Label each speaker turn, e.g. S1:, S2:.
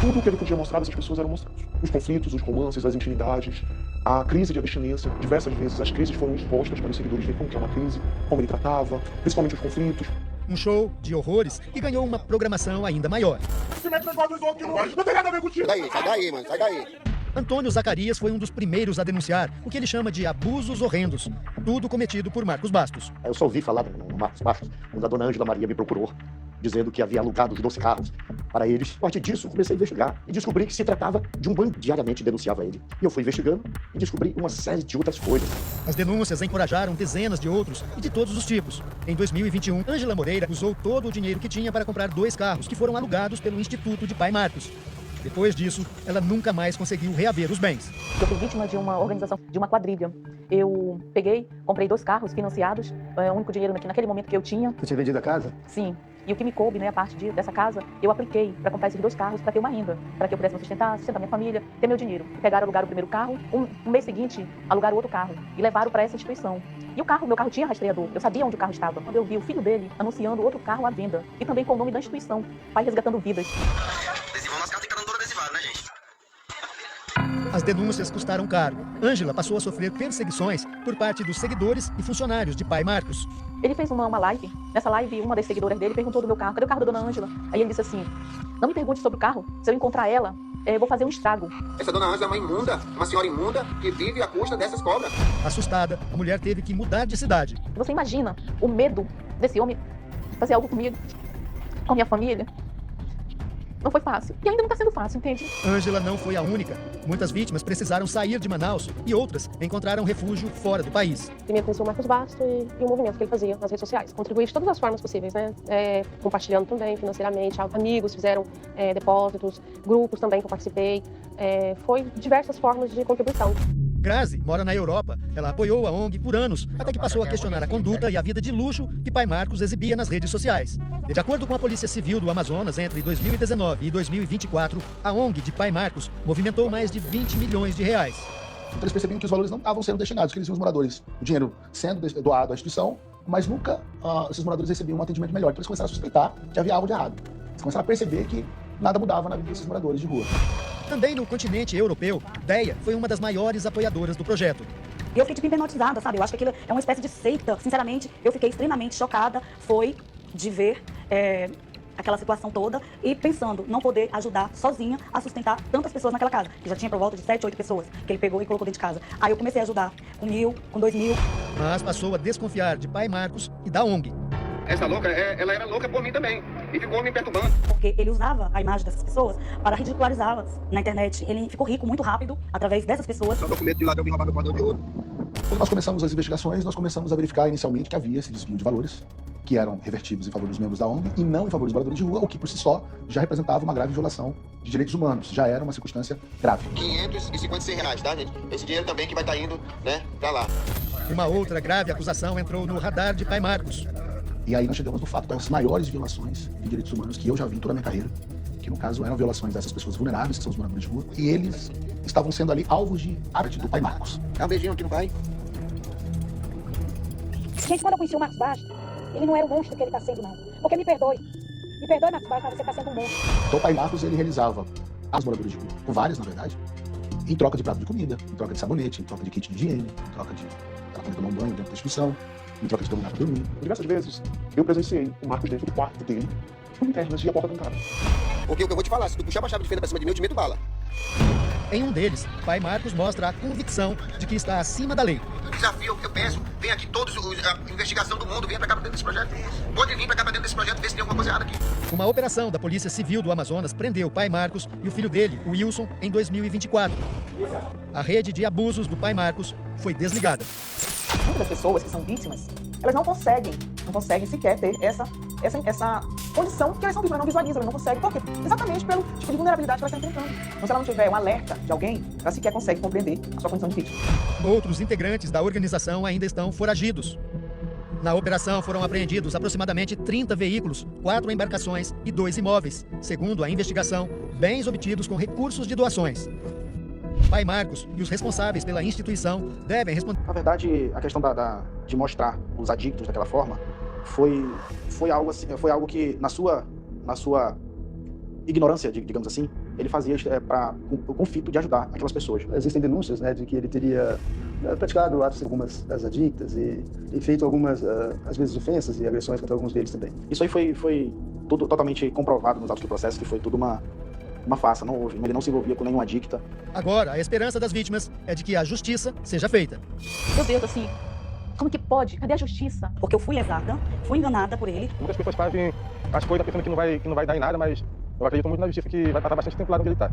S1: Tudo o que ele podia mostrar, essas pessoas eram mostrados. Os conflitos, os romances, as intimidades, a crise de abstinência. Diversas vezes as crises foram expostas para os seguidores ver como que é uma crise, como ele tratava, principalmente os conflitos.
S2: Um show de horrores que ganhou uma programação ainda maior.
S1: Não tem nada a ver contigo.
S3: Sai daí, mano, sai daí.
S2: Antônio Zacarias foi um dos primeiros a denunciar o que ele chama de abusos horrendos, tudo cometido por Marcos Bastos.
S3: Eu só ouvi falar no Marcos Bastos, quando a dona Ângela Maria me procurou, dizendo que havia alugado os 12 carros para eles. A partir disso, comecei a investigar e descobri que se tratava de um banco que diariamente denunciava ele. E eu fui investigando e descobri uma série de outras coisas.
S2: As denúncias encorajaram dezenas de outros e de todos os tipos. Em 2021, Ângela Moreira usou todo o dinheiro que tinha para comprar 2 carros que foram alugados pelo Instituto de Pai Marcos. Depois disso, ela nunca mais conseguiu reaver os bens.
S4: Eu fui vítima de uma organização, de uma quadrilha. Eu comprei 2 carros financiados, o único dinheiro naquele momento que eu tinha.
S3: Você tinha vendido a casa?
S4: Sim. E o que me coube, a parte dessa casa, eu apliquei para comprar esses 2 carros para ter uma renda, para que eu pudesse sustentar minha família, ter meu dinheiro. Pegaram, alugaram o primeiro carro, no mês seguinte, alugaram outro carro e levaram para essa instituição. E meu carro tinha rastreador, eu sabia onde o carro estava. Quando eu vi o filho dele anunciando outro carro à venda, e também com o nome da instituição, Pai Resgatando Vidas.
S2: As denúncias custaram caro. Ângela passou a sofrer perseguições por parte dos seguidores e funcionários de Pai Marcos.
S4: Ele fez uma live. Nessa live, uma das seguidoras dele perguntou do meu carro. Cadê o carro da dona Ângela? Aí ele disse assim, não me pergunte sobre o carro. Se eu encontrar ela, eu vou fazer um estrago.
S3: Essa dona Ângela é uma imunda, uma senhora imunda que vive à custa dessas cobras.
S2: Assustada, a mulher teve que mudar de cidade.
S4: Você imagina o medo desse homem fazer algo comigo, com a minha família? Não foi fácil. E ainda não está sendo fácil, entende?
S2: Ângela não foi a única. Muitas vítimas precisaram sair de Manaus e outras encontraram refúgio fora do país.
S5: Primeiro conheci o Marcos Bastos e o movimento que ele fazia nas redes sociais. Contribuí de todas as formas possíveis, compartilhando também financeiramente. Amigos fizeram depósitos, grupos também que eu participei. Foi diversas formas de contribuição.
S2: Grazi mora na Europa. Ela apoiou a ONG por anos, até que passou a questionar a conduta e a vida de luxo que Pai Marcos exibia nas redes sociais. De acordo com a Polícia Civil do Amazonas, entre 2019 e 2024, a ONG de Pai Marcos movimentou mais de 20 milhões de reais.
S6: Então eles percebiam que os valores não estavam sendo destinados, que eles viam os moradores, o dinheiro sendo doado à instituição, mas nunca esses moradores recebiam um atendimento melhor. Então eles começaram a suspeitar que havia algo de errado. Eles começaram a perceber que nada mudava na vida desses moradores de rua.
S2: Também no continente europeu, Deia foi uma das maiores apoiadoras do projeto.
S7: Eu fiquei hipnotizada, sabe? Eu acho que aquilo é uma espécie de seita. Sinceramente, eu fiquei extremamente chocada. Foi de ver aquela situação toda e pensando não poder ajudar sozinha a sustentar tantas pessoas naquela casa, que já tinha por volta de 7, 8 pessoas que ele pegou e colocou dentro de casa. Aí eu comecei a ajudar com 1.000, com 2.000.
S2: Mas passou a desconfiar de Pai Marcos e da ONG.
S3: Essa louca, ela era louca por mim também. E ficou me perturbando.
S7: Porque ele usava a imagem dessas pessoas para ridicularizá-las na internet. Ele ficou rico muito rápido através dessas pessoas.
S3: Só tô com medo de lá de alguém roubar meu cordão de ouro.
S6: Quando nós começamos as investigações, nós começamos a verificar inicialmente que havia esse desvio de valores, que eram revertidos em favor dos membros da ONG e não em favor dos moradores de rua, o que por si só já representava uma grave violação de direitos humanos, já era uma circunstância grave.
S3: R$556, tá, gente? Esse dinheiro também que vai estar indo, pra lá.
S2: Uma outra grave acusação entrou no radar de Pai Marcos.
S6: E aí nós chegamos no fato das maiores violações de direitos humanos que eu já vi em toda a minha carreira, que no caso eram violações dessas pessoas vulneráveis, que são os moradores de rua, e eles estavam sendo ali alvos de arte do Pai Marcos.
S3: Dá um beijinho aqui no pai.
S7: Gente, quando eu conheci o Marcos Bastos, ele não era o monstro que ele está sendo, não. Porque me perdoe, Marcos Bastos, mas você está sendo um monstro.
S6: Então o Pai Marcos, ele realizava aos moradores de rua, com vários na verdade, em troca de prato de comida, em troca de sabonete, em troca de kit de higiene, em troca de ela poder tomar um banho dentro da instituição, em troca de ter um lugar para dormir.
S1: Diversas vezes eu presenciei o Marcos dentro do quarto dele, com internas e a porta trancada.
S3: Porque o que eu vou te falar, se tu puxar a chave de fenda pra cima de mim, eu te meto bala.
S2: Em um deles, Pai Marcos mostra a convicção de que está acima da lei.
S3: O desafio que eu peço, vem aqui todos, a investigação do mundo, venha pra cá pra dentro desse projeto. Pode vir pra cá pra dentro desse projeto, ver se tem alguma coisa errada aqui.
S2: Uma operação da Polícia Civil do Amazonas prendeu Pai Marcos e o filho dele, o Wilson, em 2024. A rede de abusos do Pai Marcos foi desligada.
S4: Muitas das pessoas que são vítimas, elas não conseguem sequer ter essa condição que elas são vítimas, não visualizam, elas não conseguem. Por quê? Exatamente pelo tipo de vulnerabilidade que elas estão enfrentando. Então, se ela não tiver um alerta de alguém, ela sequer consegue compreender a sua condição de vítima.
S2: Outros integrantes da organização ainda estão foragidos. Na operação foram apreendidos aproximadamente 30 veículos, 4 embarcações e 2 imóveis. Segundo a investigação, bens obtidos com recursos de doações. Pai Marcos e os responsáveis pela instituição devem responder.
S6: Na verdade, a questão de mostrar os adictos daquela forma foi algo que, na sua ignorância, digamos assim,
S8: ele fazia com o fito de ajudar aquelas pessoas.
S9: Existem denúncias, né, de que ele teria praticado atos com algumas das adictas e feito algumas, às vezes, ofensas e agressões contra alguns deles também.
S8: Isso aí foi tudo totalmente comprovado nos autos do processo, que foi tudo uma farsa, não houve. Ele não se envolvia com nenhuma adicta.
S2: Agora, a esperança das vítimas é de que a justiça seja feita.
S4: Meu Deus, assim, como que pode? Cadê a justiça?
S7: Porque eu fui lesada, fui enganada por ele.
S10: Muitas pessoas fazem as coisas pensando que não vai dar em nada, mas eu acredito muito na justiça que vai passar bastante tempo lá onde ele está.